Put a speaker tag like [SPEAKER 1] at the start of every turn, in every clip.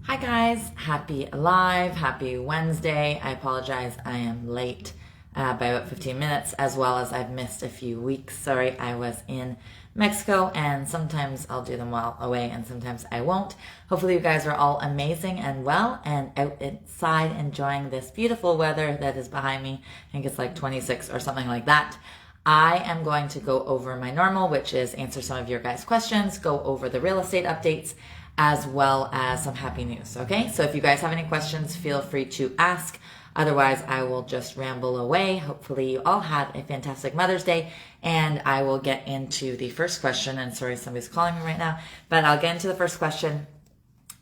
[SPEAKER 1] Hi guys, happy alive, happy Wednesday. I apologize, I am late by about 15 minutes, as well as I've missed a few weeks. Sorry, I was in Mexico, and sometimes I'll do them while away and sometimes I won't. Hopefully you guys are all amazing and well and out inside enjoying this beautiful weather that is behind me. I think it's like 26 or something like that. I am going to go over my normal, which is answer some of your guys' questions, go over the real estate updates, as well as some happy news. Okay, so if you guys have any questions, feel free to ask. Otherwise, I will just ramble away. Hopefully you all had a fantastic Mother's Day, and I will get into the first question. And sorry, somebody's calling me right now, but I'll get into the first question.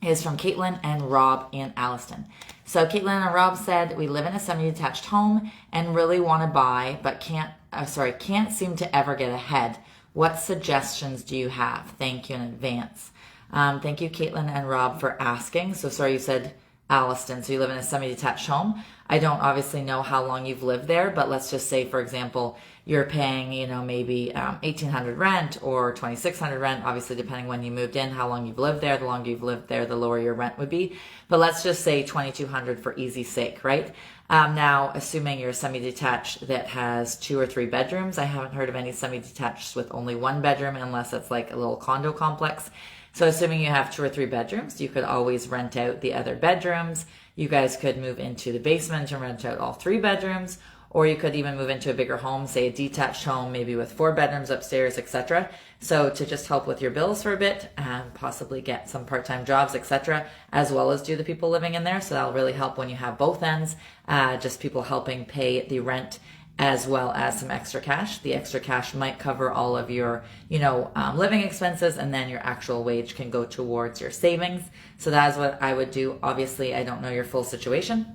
[SPEAKER 1] Is from Caitlin and Rob in Alliston. So Caitlin and Rob said, we live in a semi-detached home and really want to buy, but can't seem to ever get ahead. What suggestions do you have? Thank you in advance. Thank you, Caitlin and Rob, for asking. So sorry, you said Alliston, so you live in a semi-detached home. I don't obviously know how long you've lived there, but let's just say, for example, you're paying, maybe $1,800 rent or $2,600 rent, obviously depending when you moved in, how long you've lived there. The longer you've lived there, the lower your rent would be. But let's just say $2,200 for easy sake, right? Now, assuming you're a semi-detached that has 2 or 3 bedrooms, I haven't heard of any semi-detached with only 1 bedroom unless it's like a little condo complex. So assuming you have 2 or 3 bedrooms, you could always rent out the other bedrooms. You guys could move into the basement and rent out all 3 bedrooms, or you could even move into a bigger home, say a detached home, maybe with 4 bedrooms upstairs, etc. So to just help with your bills for a bit, possibly get some part-time jobs, etc., as well as do the people living in there. So that'll really help when you have both ends, just people helping pay the rent as well as some extra cash. The extra cash might cover all of your, living expenses, and then your actual wage can go towards your savings. So that is what I would do. Obviously, I don't know your full situation,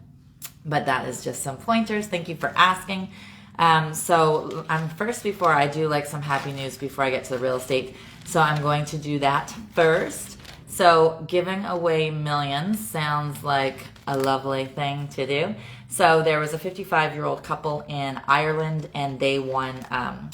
[SPEAKER 1] but that is just some pointers. Thank you for asking. So first, before I do like some happy news before I get to the real estate. So I'm going to do that first. So giving away millions sounds like a lovely thing to do. So there was a 55-year-old couple in Ireland, and they won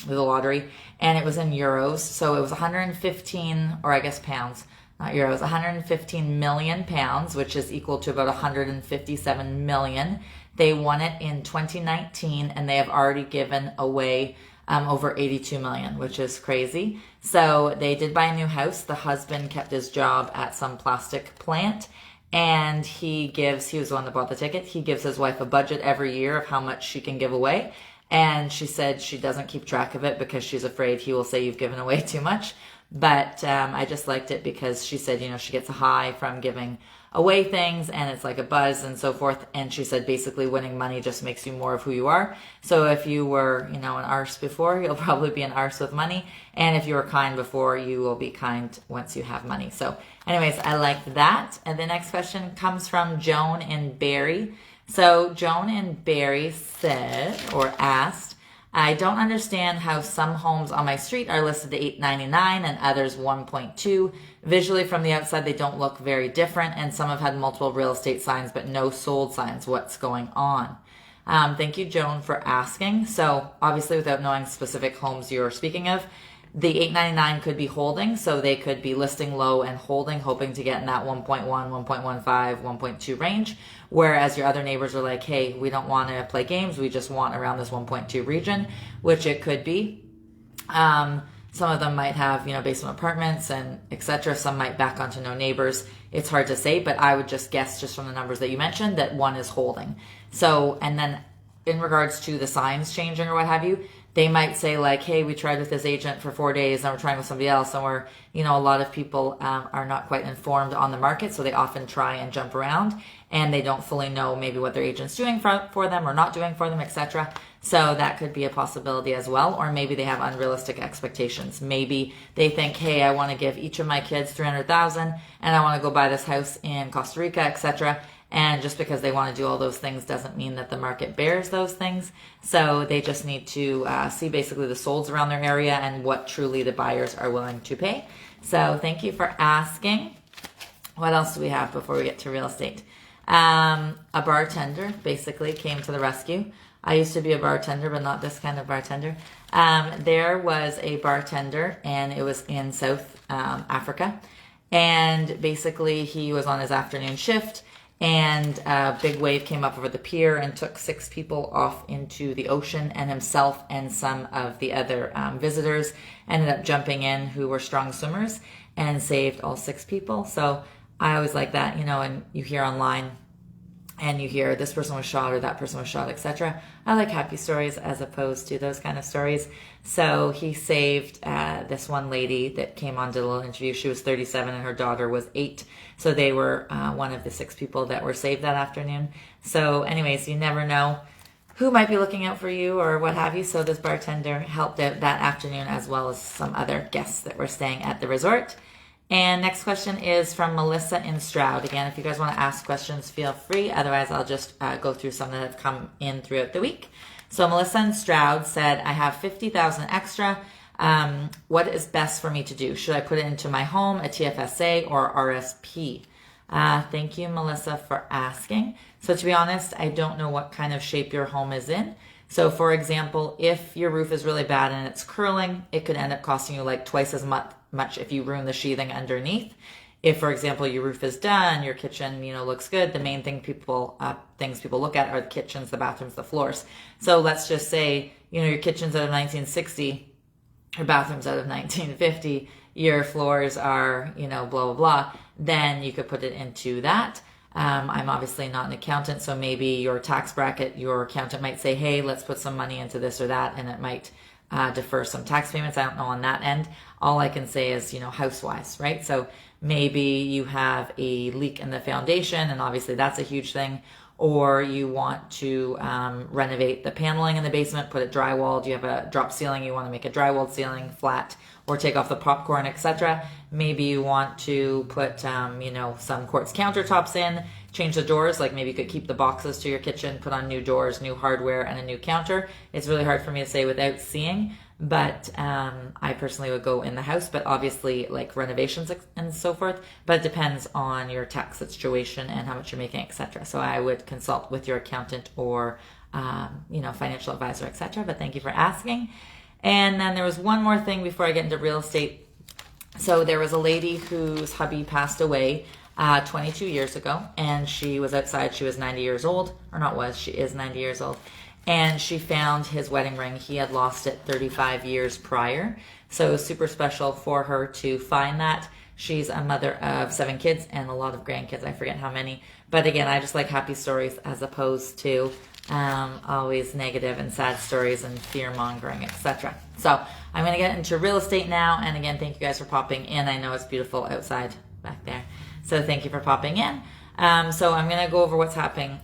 [SPEAKER 1] the lottery, and it was in euros. So it was 115, or I guess pounds, not euros, 115 million pounds, which is equal to about 157 million. They won it in 2019, and they have already given away over 82 million, which is crazy. So they did buy a new house. The husband kept his job at some plastic plant, and he was the one that bought the ticket. He gives his wife a budget every year of how much she can give away. And she said she doesn't keep track of it because she's afraid he will say you've given away too much. But I just liked it because she said, she gets a high from giving away things, and it's like a buzz and so forth. And she said basically winning money just makes you more of who you are. So if you were, an arse before, you'll probably be an arse with money. And if you were kind before, you will be kind once you have money. So anyways, I liked that. And the next question comes from Joan in Barrie. So Joan in Barrie said, or asked, I don't understand how some homes on my street are listed at $899 and others 1.2. Visually from the outside, they don't look very different, and some have had multiple real estate signs but no sold signs. What's going on? Thank you, Joan, for asking. So obviously, without knowing specific homes you're speaking of, the $899 could be holding, so they could be listing low and holding, hoping to get in that 1.1, 1.15, 1.2 range, whereas your other neighbors are like, hey, we don't want to play games, we just want around this 1.2 region, which it could be. Some of them might have, basement apartments and etc. Some might back onto no neighbors. It's hard to say, but I would just guess, just from the numbers that you mentioned, that one is holding. So, and then in regards to the signs changing or what have you, they might say like, hey, we tried with this agent for 4 days and we're trying with somebody else, and we're, a lot of people are not quite informed on the market, so they often try and jump around, and they don't fully know maybe what their agent's doing for them or not doing for them, etc. So that could be a possibility as well. Or maybe they have unrealistic expectations. Maybe they think, hey, I want to give each of my kids $300,000 and I want to go buy this house in Costa Rica, etc. And just because they want to do all those things doesn't mean that the market bears those things. So they just need to see basically the solds around their area and what truly the buyers are willing to pay. So thank you for asking. What else do we have before we get to real estate? A bartender basically came to the rescue. I used to be a bartender, but not this kind of bartender. There was a bartender, and it was in South Africa. And basically he was on his afternoon shift, and a big wave came up over the pier and took 6 people off into the ocean, and himself and some of the other visitors ended up jumping in who were strong swimmers and saved all 6 people. So I always like that, you know, and you hear online and you hear this person was shot or that person was shot, etc. I like happy stories as opposed to those kind of stories. So he saved this one lady that came on, did a little interview. She was 37 and her daughter was 8. So they were one of the 6 people that were saved that afternoon. So anyways, you never know who might be looking out for you or what have you. So this bartender helped out that afternoon, as well as some other guests that were staying at the resort. And next question is from Melissa in Stroud. Again, if you guys want to ask questions, feel free. Otherwise, I'll just go through some that have come in throughout the week. So Melissa in Stroud said, I have 50,000 extra. What is best for me to do? Should I put it into my home, a TFSA, or RSP? Thank you, Melissa, for asking. So to be honest, I don't know what kind of shape your home is in. So for example, if your roof is really bad and it's curling, it could end up costing you like twice as much if you ruin the sheathing underneath. If, for example, your roof is done, your kitchen, you know, looks good, the main thing things people look at are the kitchens, the bathrooms, the floors. So let's just say, you know, your kitchen's out of 1960, your bathroom's out of 1950, your floors are, you know, blah, blah, blah. Then you could put it into that. I'm obviously not an accountant, so maybe your tax bracket, your accountant might say, hey, let's put some money into this or that, and it might defer some tax payments. I don't know on that end. All I can say is, you know, house-wise, right? So maybe you have a leak in the foundation, and obviously that's a huge thing. Or you want to renovate the paneling in the basement, put it drywalled. You have a drop ceiling, you want to make a drywalled ceiling flat, or take off the popcorn, etc. Maybe you want to put, you know, some quartz countertops in, change the doors, like maybe you could keep the boxes to your kitchen, put on new doors, new hardware, and a new counter. It's really hard for me to say without seeing, but I personally would go in the house, but obviously like renovations and so forth, but it depends on your tax situation and how much you're making, etc. So I would consult with your accountant or, you know, financial advisor, etc. But thank you for asking. And then there was one more thing before I get into real estate. So there was a lady whose hubby passed away 22 years ago, and she was outside. She was 90 years old, or not was, she is 90 years old. And she found his wedding ring. He had lost it 35 years prior. So it was super special for her to find that. She's a mother of 7 kids and a lot of grandkids. I forget how many. But again, I just like happy stories as opposed to always negative and sad stories and fear-mongering, etc. So I'm going to get into real estate now. And again, thank you guys for popping in. I know it's beautiful outside back there. So thank you for popping in. So I'm going to go over what's happening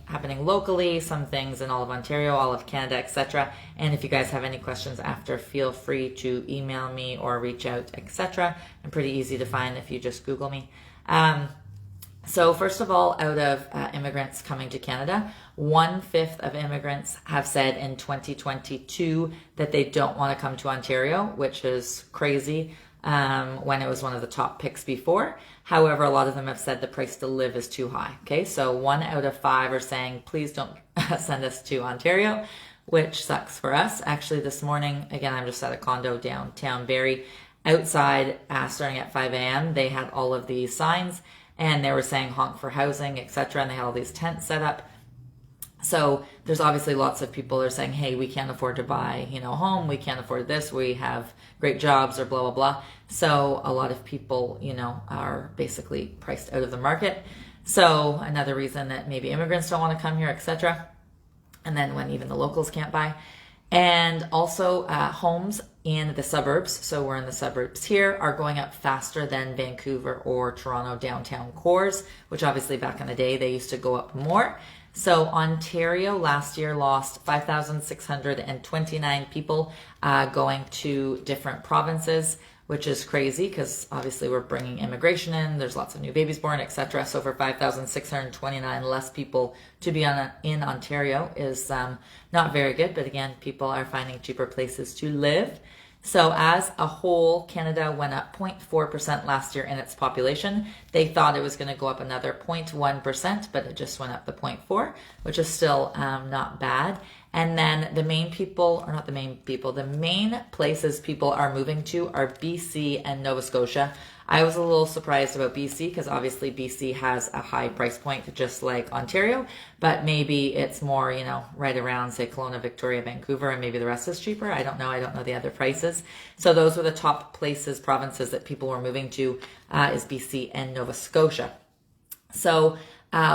[SPEAKER 1] locally, some things in all of Ontario, all of Canada, etc. And if you guys have any questions after, feel free to email me or reach out, etc. I'm pretty easy to find if you just Google me. So first of all, out of immigrants coming to Canada, 1/5 of immigrants have said in 2022 that they don't want to come to Ontario, which is crazy. When it was one of the top picks before. However, a lot of them have said the price to live is too high. Okay, so 1 out of 5 are saying, please don't send us to Ontario, which sucks for us. Actually, this morning, again, I'm just at a condo downtown Barrie. Outside, starting at 5 a.m., they had all of these signs, and they were saying honk for housing, etc., and they had all these tents set up. So there's obviously lots of people that are saying, hey, we can't afford to buy, you know, a home. We can't afford this. We have great jobs or blah, blah, blah. So a lot of people, you know, are basically priced out of the market. So another reason that maybe immigrants don't want to come here, etc. And then when even the locals can't buy. And also homes in the suburbs, so we're in the suburbs here, are going up faster than Vancouver or Toronto downtown cores, which obviously back in the day, they used to go up more. So Ontario last year lost 5,629 people going to different provinces, which is crazy because obviously we're bringing immigration in. There's lots of new babies born, etc. So for 5,629 less people to be in Ontario is not very good. But again, people are finding cheaper places to live. So as a whole, Canada went up 0.4% last year in its population. They thought it was going to go up another 0.1%, but it just went up the 0.4, which is still not bad. And then the main people, or not the main people, the main places people are moving to are BC and Nova Scotia. I was a little surprised about BC because obviously BC has a high price point just like Ontario, but maybe it's more, you know, right around say Kelowna, Victoria, Vancouver, and maybe the rest is cheaper. I don't know the other prices. So those were the top places, provinces that people were moving to, is BC and Nova Scotia. So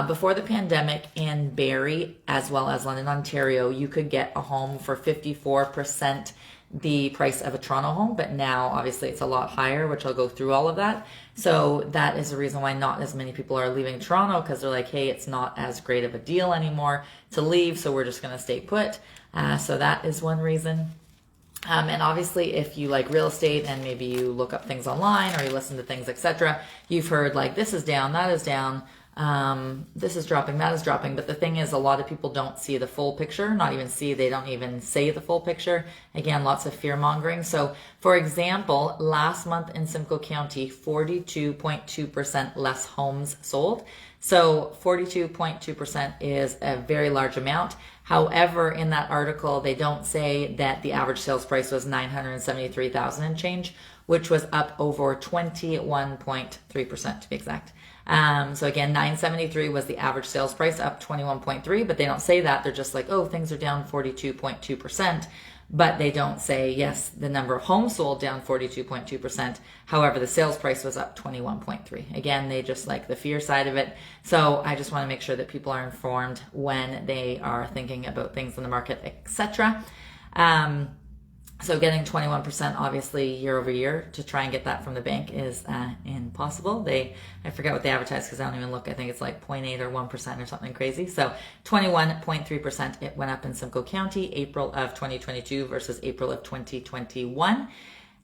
[SPEAKER 1] before the pandemic in Barrie as well as London, Ontario, you could get a home for 54% the price of a Toronto home, but now obviously it's a lot higher, which I'll go through all of that. So that is the reason why not as many people are leaving Toronto, because they're like, hey, it's not as great of a deal anymore to leave, so we're just going to stay put. So that is one reason. And obviously if you like real estate and maybe you look up things online or you listen to things, etc., you've heard like this is down, that is down, this is dropping, that is dropping. But the thing is, a lot of people don't see the full picture, they don't even say the full picture. Again, lots of fear mongering. So for example, last month in Simcoe County, 42.2% less homes sold. So 42.2% is a very large amount. However, in that article, they don't say that the average sales price was $973,000 and change, which was up over 21.3% to be exact. So again, 973 was the average sales price, up 21.3, but they don't say that. They're just like, oh, things are down 42.2%, but they don't say, yes, the number of homes sold down 42.2%. However, the sales price was up 21.3. Again, they just like the fear side of it. So I just want to make sure that people are informed when they are thinking about things in the market, etc. So getting 21% obviously year over year to try and get that from the bank is impossible. I forget what they advertise because I don't even look. I think it's like 0.8 or 1% or something crazy. So 21.3% it went up in Simcoe County, April of 2022 versus April of 2021.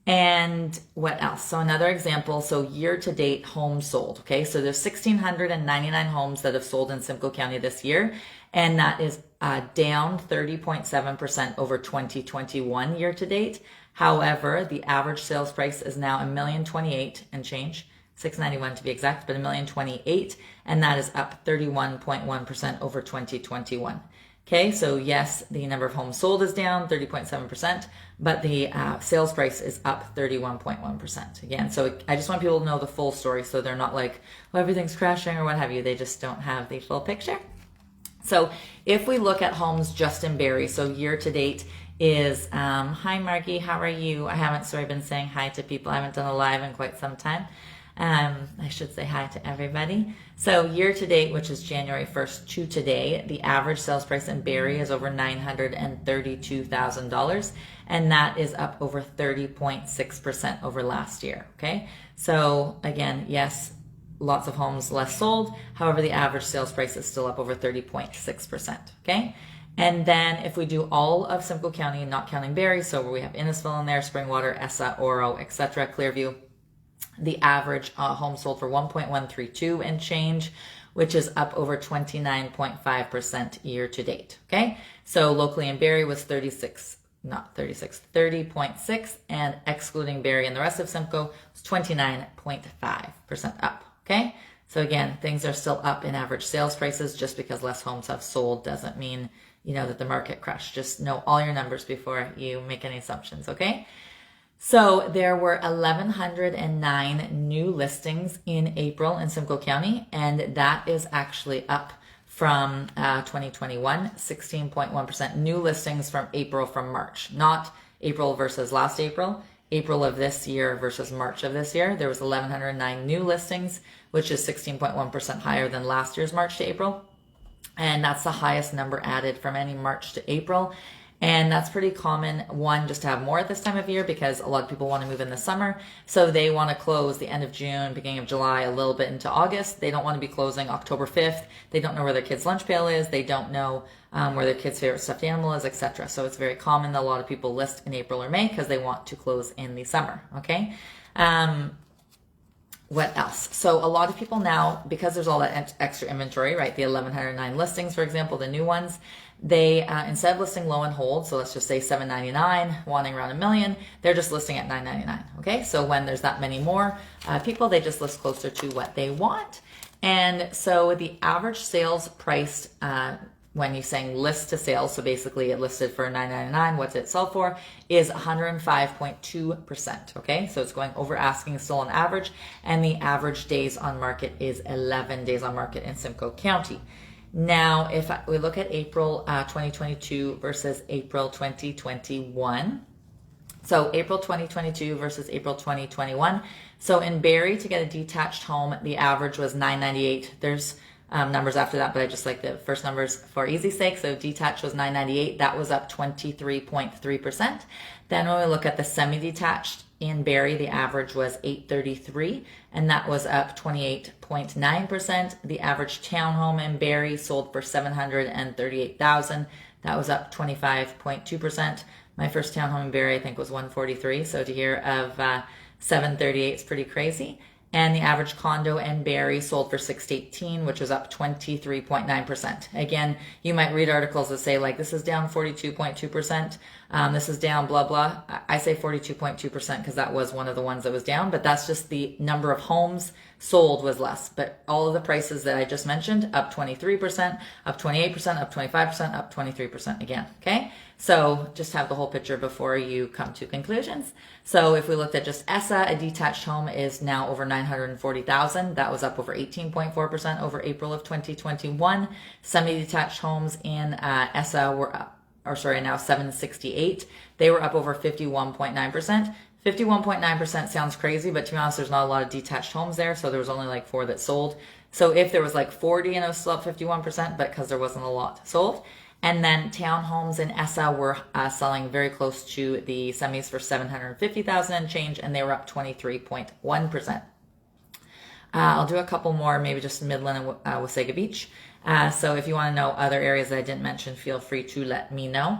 [SPEAKER 1] And what else? So another example, so year to date homes sold. Okay, so there's 1,699 homes that have sold in Simcoe County this year, and that is down 30.7% over 2021 year to date. However, the average sales price is now $1,028,000 and change, $691 to be exact, but $1,028,000, and that is up 31.1% over 2021. Okay, so yes, the number of homes sold is down 30.7%, but the sales price is up 31.1%. Again, so I just want people to know the full story so they're not like, well, everything's crashing or what have you. They just don't have the full picture. So if we look at homes just in Barrie, so year to date is, hi Margie, how are you? I haven't been saying hi to people. I haven't done a live in quite some time. I should say hi to everybody. So year to date, which is January 1st to today, the average sales price in Barrie is over $932,000, and that is up over 30.6% over last year. Okay, so again, yes, lots of homes less sold. However, the average sales price is still up over 30.6%. Okay. And then if we do all of Simcoe County, not counting Barrie, so where we have Innisfil in there, Springwater, Essa, Oro, etc., Clearview, the average home sold for 1.132 and change, which is up over 29.5% year to date. Okay. So locally in Barrie was 30.6, and excluding Barrie and the rest of Simcoe was 29.5% up. Okay, so again, things are still up in average sales prices. Just because less homes have sold doesn't mean, that the market crashed. Just know all your numbers before you make any assumptions, okay? So there were 1,109 new listings in April in Simcoe County, and that is actually up from 2021, 16.1% new listings from April from March, not April versus last April. April of this year versus March of this year, there was 1,109 new listings, which is 16.1% higher than last year's March to April. And that's the highest number added from any March to April. And that's pretty common, one, just to have more at this time of year because a lot of people want to move in the summer. So they want to close the end of June, beginning of July, a little bit into August. They don't want to be closing October 5th. They don't know where their kid's lunch pail is. They don't know where their kid's favorite stuffed animal is, etc. So it's very common that a lot of people list in April or May because they want to close in the summer, okay? What else? So a lot of people now, because there's all that extra inventory, right? The 1,109 listings, for example, the new ones, they, instead of listing low and hold, so let's just say $799, wanting around $1 million, they're just listing at $999, okay? So when there's that many more people, they just list closer to what they want. And so the average sales price when you're saying list to sale, so basically it listed for $999, what's it sell for, is 105.2%, okay? So it's going over asking still on average, and the average days on market is 11 days on market in Simcoe County. Now, if we look at April 2022 versus April 2021, so April 2022 versus April 2021, so in Barrie, to get a detached home, the average was $998. There's numbers after that, but I just like the first numbers for easy sake. So detached was $998. That was up 23.3%. Then when we look at the semi-detached in Barrie, the average was $833, and that was up 28.9%. The average townhome in Barrie sold for $738,000. That was up 25.2%. My first townhome in Barrie, I think, was $143. So to hear of $738 is pretty crazy. And the average condo in Barrie sold for $618, which was up 23.9%. Again, you might read articles that say like this is down 42.2%, this is down blah blah. I say 42.2% because that was one of the ones that was down, but that's just the number of homes sold was less. But all of the prices that I just mentioned, up 23%, up 28%, up 25%, up 23% again, okay? So just have the whole picture before you come to conclusions. So if we looked at just ESSA, a detached home is now over $940,000. That was up over 18.4% over April of 2021. Semi-detached homes in ESSA were up, now $768. They were up over 51.9%. 51.9% sounds crazy, but to be honest, there's not a lot of detached homes there, so there was only like 4 that sold. So if there was like 40 and it was still up 51%, but because there wasn't a lot sold. And then townhomes in ESSA were selling very close to the semis for $750,000 and change, and they were up 23.1%. I'll do a couple more, maybe just Midland and Wasaga Beach. So if you want to know other areas that I didn't mention, feel free to let me know.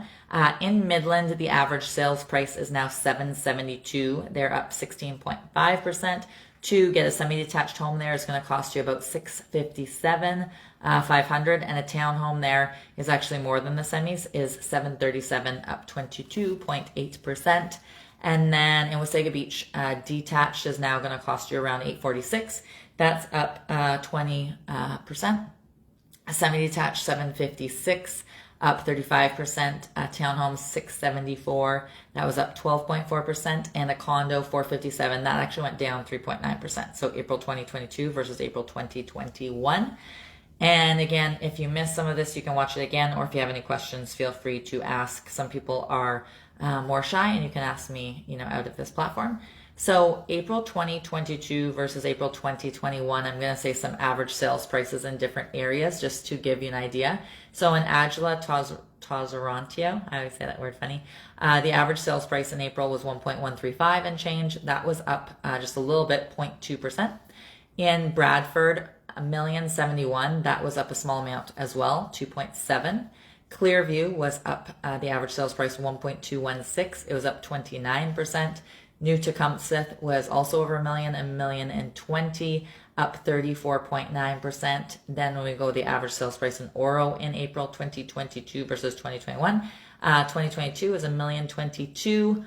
[SPEAKER 1] In Midland, the average sales price is now $772. They're up 16.5%. To get a semi-detached home there is going to cost you about $657, $500, and a townhome there is actually more than the semis, is $737, up 22.8%. And then in Wasaga Beach, detached is now going to cost you around $846. That's up 20%. A semi-detached $756, up 35%. Townhomes $674, that was up 12.4%, and a condo $457, that actually went down 3.9%. So April 2022 versus April 2021. And again, if you missed some of this, you can watch it again, or if you have any questions, feel free to ask. Some people are more shy, and you can ask me, out of this platform. So April 2022 versus April 2021, I'm going to say some average sales prices in different areas just to give you an idea. So in Agila, Toserantio, I always say that word funny, the average sales price in April was 1.135 and change. That was up just a little bit, 0.2%. In Bradford, $1,071,000, that was up a small amount as well, 2.7. Clearview was up, the average sales price 1.216. It was up 29%. New Tecumseth was also over $1 million, $1,020,000, up 34.9%. Then when we go the average sales price in Oro in April 2022 versus 2021, 2022 is $1,022,000,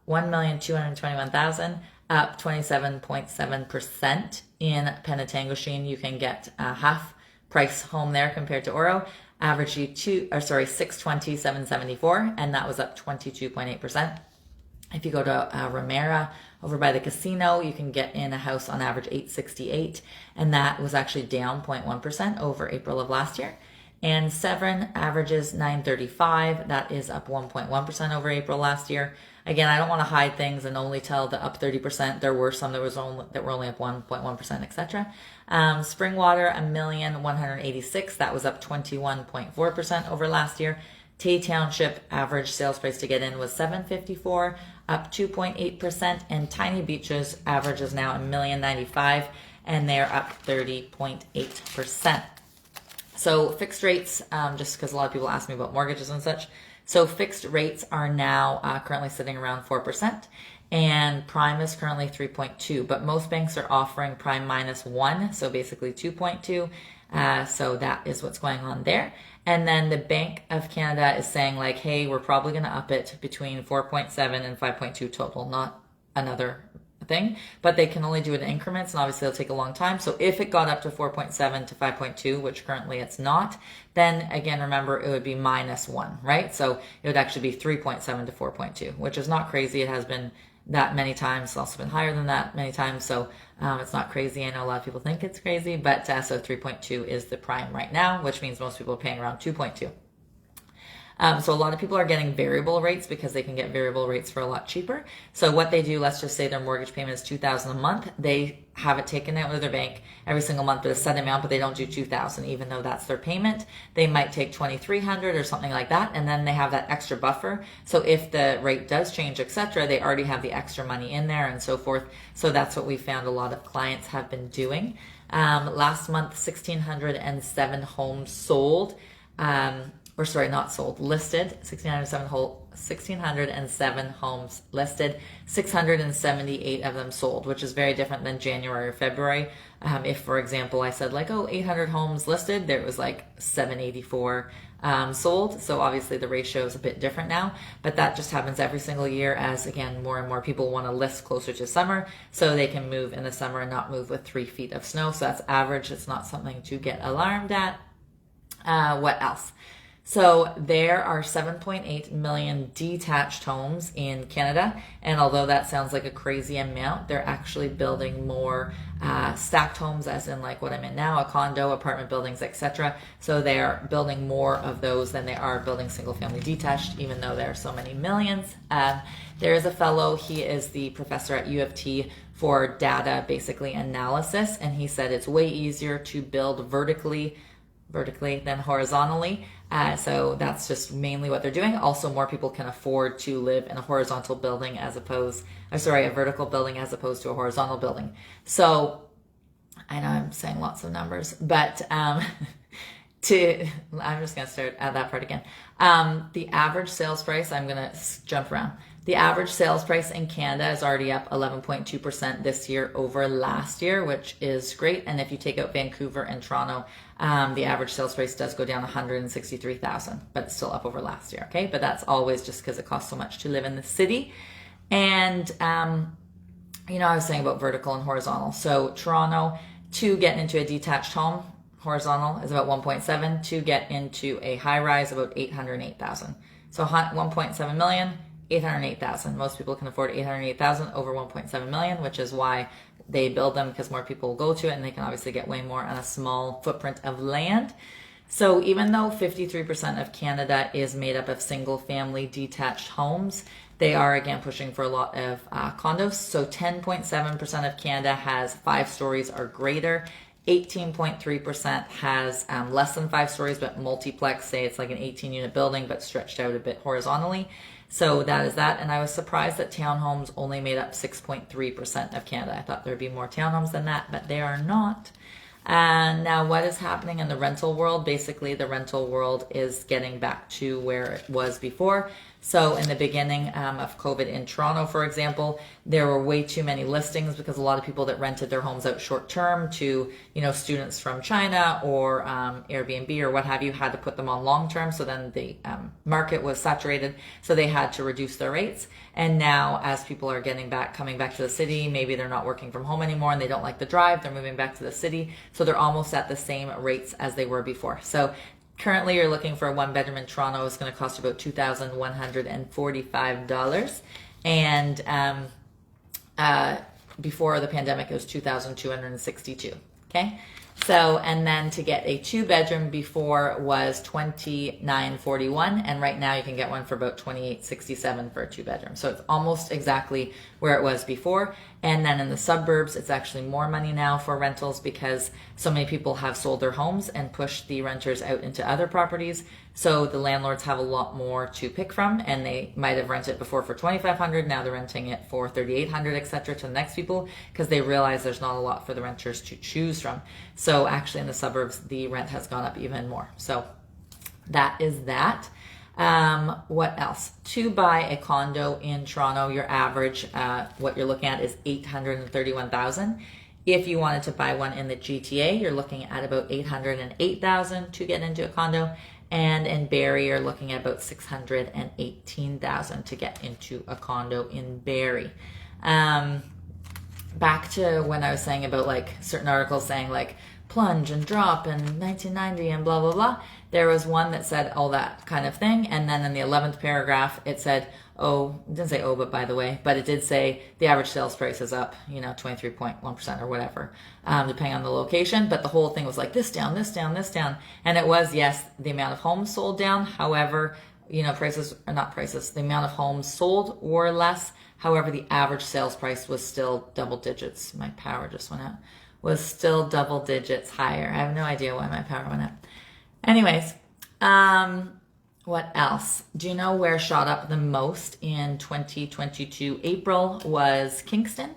[SPEAKER 1] $1,221,000, up 27.7%. In Penetanguishene, you can get a half price home there compared to Oro. Average $620,774, and that was up 22.8%. If you go to Ramera over by the casino, you can get in a house on average $868, and that was actually down 0.1% over April of last year. And Severn averages $935. That is up 1.1% over April last year. Again, I don't want to hide things and only tell the up 30%. There were some that were only up 1.1%, etc. Springwater, $1,186,000. That was up 21.4% over last year. Tay Township average sales price to get in was $754, up 2.8%, and Tiny Beaches average is now $1,095,000, and they're up 30.8%. So fixed rates, just because a lot of people ask me about mortgages and such. So fixed rates are now currently sitting around 4%, and prime is currently 3.2, but most banks are offering prime -1, so basically 2.2. So that is what's going on there. And then the Bank of Canada is saying like, hey, we're probably going to up it between 4.7 and 5.2 total, not another thing, but they can only do it in increments, and obviously it'll take a long time. So if it got up to 4.7 to 5.2, which currently it's not, then again, remember, it would be -1, right? So it would actually be 3.7 to 4.2, which is not crazy. It has been that many times. It's also been higher than that many times. So it's not crazy. I know a lot of people think it's crazy, but so 3.2 is the prime right now, which means most people are paying around 2.2. So a lot of people are getting variable rates because they can get variable rates for a lot cheaper. So what they do, let's just say their mortgage payment is $2,000 a month. They have it taken out of their bank every single month at a set amount, but they don't do $2,000, even though that's their payment. They might take $2,300 or something like that, and then they have that extra buffer. So if the rate does change, etc., they already have the extra money in there and so forth. So that's what we found a lot of clients have been doing. Last month, 1,607 homes sold. Or sorry, not sold, listed, 1,607 homes listed, 678 of them sold, which is very different than January or February. If, for example, I said 800 homes listed, there was 784 sold. So obviously the ratio is a bit different now, but that just happens every single year as, again, more and more people want to list closer to summer so they can move in the summer and not move with 3 feet of snow. So that's average. It's not something to get alarmed at. What else? So there are 7.8 million detached homes in Canada, and although that sounds like a crazy amount, they're actually building more stacked homes, as in what I'm in now, a condo, apartment buildings, etc. So they are building more of those than they are building single-family detached, even though there are so many millions. There is a fellow, he is the professor at U of T for data, basically analysis, and he said it's way easier to build vertically than horizontally. So that's just mainly what they're doing. Also, more people can afford to live in a horizontal building a vertical building as opposed to a horizontal building. So I know I'm saying lots of numbers, but I'm just going to start at that part again. The average sales price, I'm going to jump around. The average sales price in Canada is already up 11.2% this year over last year, which is great. And if you take out Vancouver and Toronto, the average sales price does go down $163,000, but it's still up over last year. Okay, but that's always just because it costs so much to live in the city. And I was saying about vertical and horizontal. So Toronto, to get into a detached home, horizontal is about 1.7. To get into a high rise, about 808,000. So 1.7 million. 808,000. Most people can afford 808,000 over 1.7 million, which is why they build them, because more people will go to it and they can obviously get way more on a small footprint of land. So even though 53% of Canada is made up of single family detached homes, they are again pushing for a lot of condos. So 10.7% of Canada has 5 stories or greater. 18.3% has less than 5 stories, but multiplex, say it's like an 18-unit building, but stretched out a bit horizontally. So that is that. And I was surprised that townhomes only made up 6.3% of Canada. I thought there'd be more townhomes than that, but they are not. And now what is happening in the rental world? Basically, the rental world is getting back to where it was before. So in the beginning of COVID in Toronto, for example, there were way too many listings because a lot of people that rented their homes out short term to, students from China or Airbnb or what have you had to put them on long term. So then the market was saturated. So they had to reduce their rates. And now as people are coming back to the city, maybe they're not working from home anymore and they don't like the drive. They're moving back to the city. So they're almost at the same rates as they were before. So currently, you're looking for a 1-bedroom in Toronto. It's going to cost you about $2,145. And before the pandemic, it was $2,262. Okay? So, and then to get a 2-bedroom before was $2,941, and right now you can get one for about $2,867 for a 2-bedroom. So it's almost exactly where it was before. And then in the suburbs, it's actually more money now for rentals because so many people have sold their homes and pushed the renters out into other properties. So the landlords have a lot more to pick from, and they might have rented before for $2,500. Now they're renting it for $3,800, etc. to the next people because they realize there's not a lot for the renters to choose from. So actually in the suburbs, the rent has gone up even more. So that is that. What else? To buy a condo in Toronto, your average, what you're looking at is $831,000. If you wanted to buy one in the GTA, you're looking at about $808,000 to get into a condo. And in Barrie, you're looking at about $618,000 to get into a condo in Barrie. back to when I was saying about like certain articles saying like plunge and drop in 1990 and blah, blah, blah. There was one that said all that kind of thing. And then in the 11th paragraph, it said, oh, it didn't say, oh, but by the way, but it did say the average sales price is up, 23.1% or whatever, depending on the location. But the whole thing was like this down, this down, this down. And it was, yes, the amount of homes sold down. However, the amount of homes sold were less. However, the average sales price was still double digits. My power just went out. Was still double digits higher. I have no idea why my power went up. Anyways, what else? Do you know where shot up the most in 2022 April was Kingston?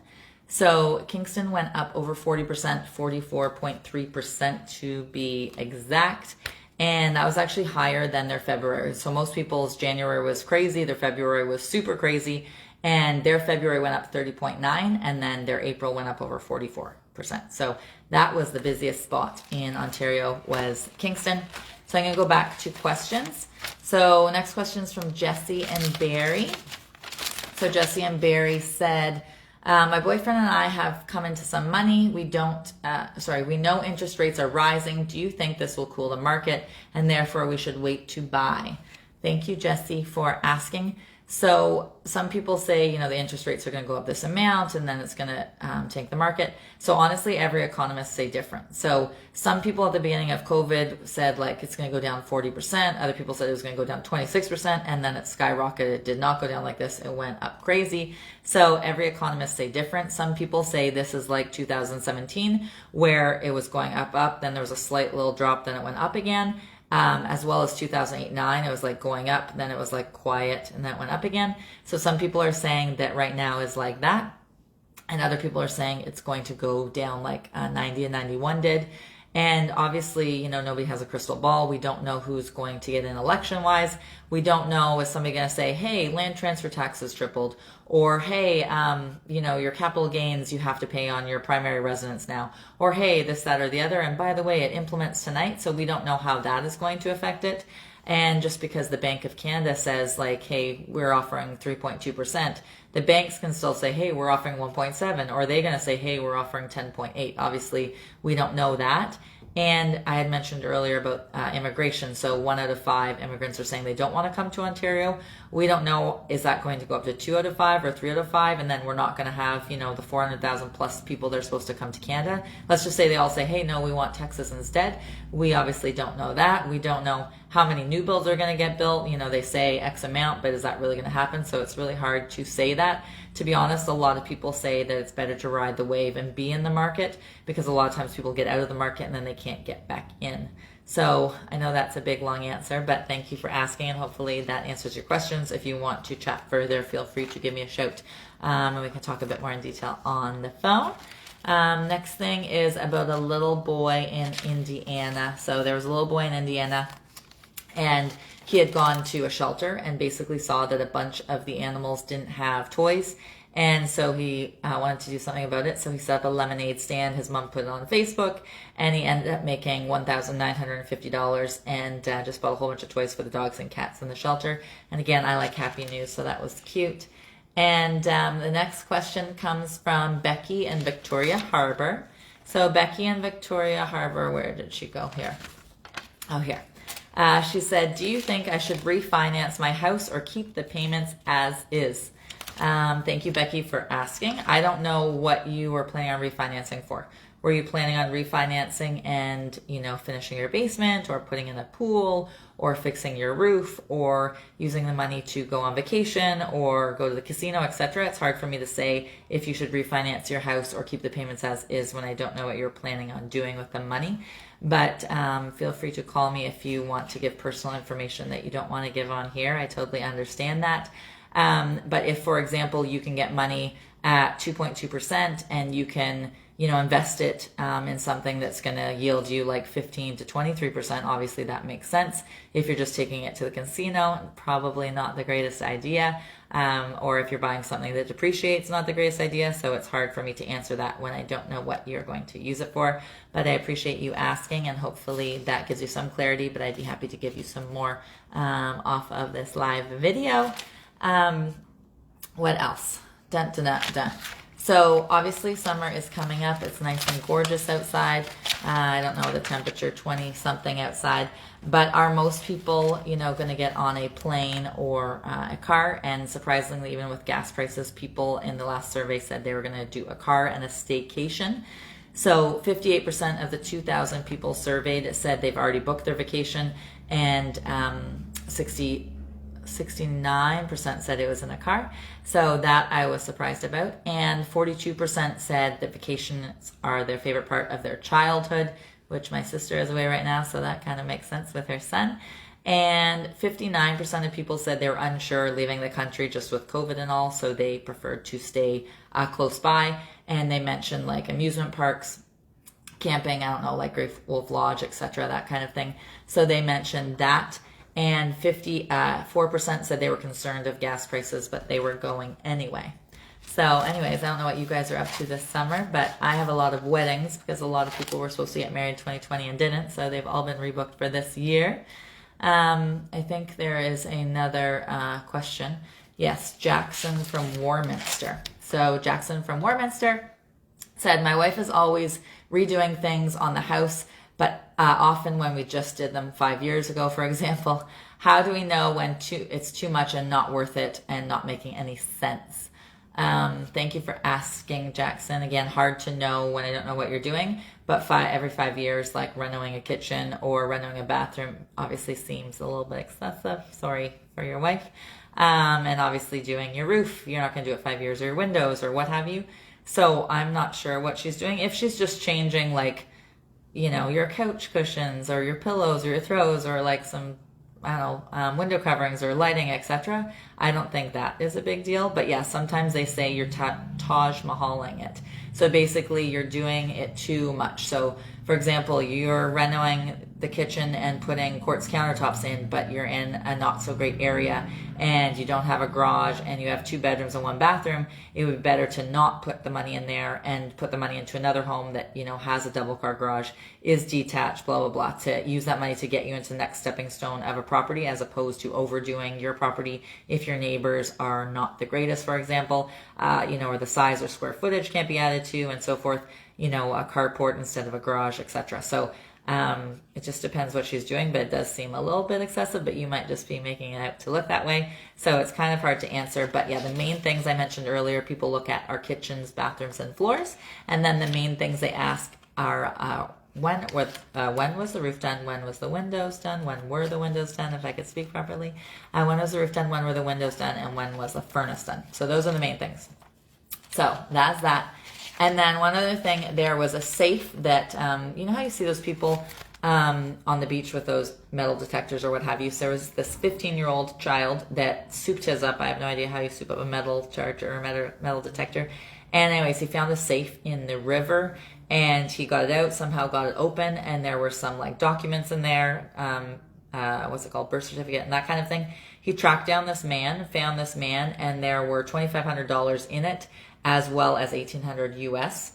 [SPEAKER 1] So Kingston went up over 40%, 44.3% to be exact. And that was actually higher than their February. So most people's January was crazy. Their February was super crazy. And their February went up 30.9, and then their April went up over 44%. So that was the busiest spot in Ontario, was Kingston. So I'm going to go back to questions. So next question is from Jesse and Barry. So Jesse and Barry said, my boyfriend and I have come into some money. We know interest rates are rising. Do you think this will cool the market and therefore we should wait to buy? Thank you, Jesse, for asking. So some people say, the interest rates are going to go up this amount and then it's going to tank the market. So honestly, every economist say different. So some people at the beginning of COVID said like it's going to go down 40%. Other people said it was going to go down 26%, and then it skyrocketed. It did not go down like this. It went up crazy. So every economist say different. Some people say this is like 2017 where it was going up, then there was a slight little drop, then it went up again. As well as 2008-9, it was like going up, then it was like quiet, and then it went up again. So some people are saying that right now is like that, and other people are saying it's going to go down like 90 and 91 did. And obviously, nobody has a crystal ball. We don't know who's going to get in election-wise. We don't know, is somebody going to say, hey, land transfer taxes tripled, or hey, your capital gains you have to pay on your primary residence now, or hey, this, that, or the other. And by the way, it implements tonight, so we don't know how that is going to affect it. And just because the Bank of Canada says like, hey, we're offering 3.2%, the banks can still say, hey, we're offering 1.7, or they're going to say, hey, we're offering 10.8. Obviously, we don't know that. And I had mentioned earlier about immigration. So 1 out of 5 immigrants are saying they don't want to come to Ontario. We don't know, is that going to go up to 2 out of 5 or 3 out of 5? And then we're not going to have, the 400,000 plus people that are supposed to come to Canada. Let's just say they all say, hey, no, we want Texas instead. We obviously don't know that. We don't know how many new builds are going to get built. They say X amount, but is that really going to happen? So it's really hard to say that. To be honest, a lot of people say that it's better to ride the wave and be in the market, because a lot of times people get out of the market and then they can't get back in. So I know that's a big, long answer, but thank you for asking, and hopefully that answers your questions. If you want to chat further, feel free to give me a shout, and we can talk a bit more in detail on the phone. Next thing is about a little boy in Indiana. So there was a little boy in Indiana, and he had gone to a shelter and basically saw that a bunch of the animals didn't have toys. And so he wanted to do something about it. So he set up a lemonade stand. His mom put it on Facebook, and he ended up making $1,950 and just bought a whole bunch of toys for the dogs and cats in the shelter. And again, I like happy news, so that was cute. And the next question comes from Becky in Victoria Harbor. So Becky in Victoria Harbor, where did she go? Here. Oh, here. She said, do you think I should refinance my house or keep the payments as is? Thank you, Becky, for asking. I don't know what you were planning on refinancing for. Were you planning on refinancing and, finishing your basement, or putting in a pool, or fixing your roof, or using the money to go on vacation or go to the casino, etc.? It's hard for me to say if you should refinance your house or keep the payments as is when I don't know what you're planning on doing with the money. But feel free to call me if you want to give personal information that you don't want to give on here. I totally understand that. But if, for example, you can get money at 2.2% and you can, invest it in something that's going to yield you like 15 to 23%, obviously that makes sense. If you're just taking it to the casino, probably not the greatest idea. Or if you're buying something that depreciates, not the greatest idea. So it's hard for me to answer that when I don't know what you're going to use it for. But I appreciate you asking, and hopefully that gives you some clarity. But I'd be happy to give you some more off of this live video. What else? Dun, dun, dun, dun. So obviously summer is coming up. It's nice and gorgeous outside. I don't know the temperature, 20 something outside. But are most people, going to get on a plane or a car? And surprisingly, even with gas prices, people in the last survey said they were going to do a car and a staycation. So 58% of the 2,000 people surveyed said they've already booked their vacation, and 69% said it was in a car. So that I was surprised about. And 42% said that vacations are their favorite part of their childhood, which my sister is away right now, so that kind of makes sense with her son. And 59% of people said they were unsure leaving the country just with COVID and all, so they preferred to stay close by. And they mentioned like amusement parks, camping, I don't know, like Great Wolf Lodge, etc., that kind of thing. So they mentioned that. And 54% said they were concerned of gas prices, but they were going anyway. So anyways, I don't know what you guys are up to this summer, but I have a lot of weddings because a lot of people were supposed to get married 2020 and didn't, so they've all been rebooked for this year. I think there is another question. Yes, Jackson from Warminster. So Jackson from Warminster said, my wife is always redoing things on the house, but often when we just did them 5 years ago, for example, how do we know when it's too much and not worth it and not making any sense? Thank you for asking, Jackson. Again, hard to know when I don't know what you're doing, but every 5 years, like renovating a kitchen or renovating a bathroom obviously seems a little bit excessive. Sorry for your wife. And obviously doing your roof, you're not going to do it 5 years, or your windows or what have you. So I'm not sure what she's doing. If she's just changing like, your couch cushions or your pillows or your throws or like some, I don't know, window coverings or lighting, etc., I don't think that is a big deal. But yeah, sometimes they say you're Taj Mahaling it. So basically you're doing it too much. So for example, you're renovating the kitchen and putting quartz countertops in, but you're in a not so great area and you don't have a garage and you have 2 bedrooms and 1 bathroom. It would be better to not put the money in there and put the money into another home that, has a double car garage, is detached, blah, blah, blah, to use that money to get you into the next stepping stone of a property, as opposed to overdoing your property if your neighbors are not the greatest, for example, or the size or square footage can't be added to and so forth, a carport instead of a garage, etc. So it just depends what she's doing, but it does seem a little bit excessive, but you might just be making it out to look that way. So it's kind of hard to answer. But yeah, the main things I mentioned earlier, people look at are kitchens, bathrooms, and floors. And then the main things they ask are when was the roof done? When was the windows done? When were the windows done? If I could speak properly. When was the roof done? When were the windows done? And when was the furnace done? So those are the main things. So that's that. And then one other thing, there was a safe that, you know how you see those people on the beach with those metal detectors or what have you? So there was this 15-year-old child that souped his up. I have no idea how you soup up a metal charger or a metal detector. And anyways, he found a safe in the river and he got it out, somehow got it open, and there were some like documents in there, what's it called, birth certificate and that kind of thing. He tracked down this man, found this man, and there were $2,500 in it, as well as $1,800 US.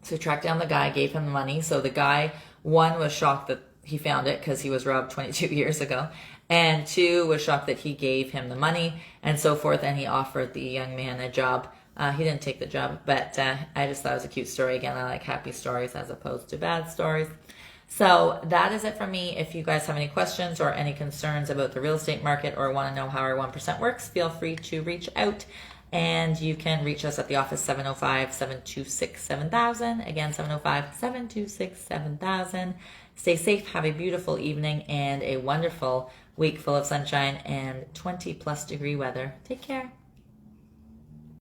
[SPEAKER 1] So he tracked down the guy, gave him the money. So the guy, 1, was shocked that he found it because he was robbed 22 years ago. And 2, was shocked that he gave him the money and so forth. And he offered the young man a job. He didn't take the job, but I just thought it was a cute story. Again, I like happy stories as opposed to bad stories. So that is it from me. If you guys have any questions or any concerns about the real estate market or want to know how our 1% works, feel free to reach out. And you can reach us at the office, 705-726-7000. Again, 705-726-7000. Stay safe, have a beautiful evening, and a wonderful week full of sunshine and 20-plus degree weather. Take care.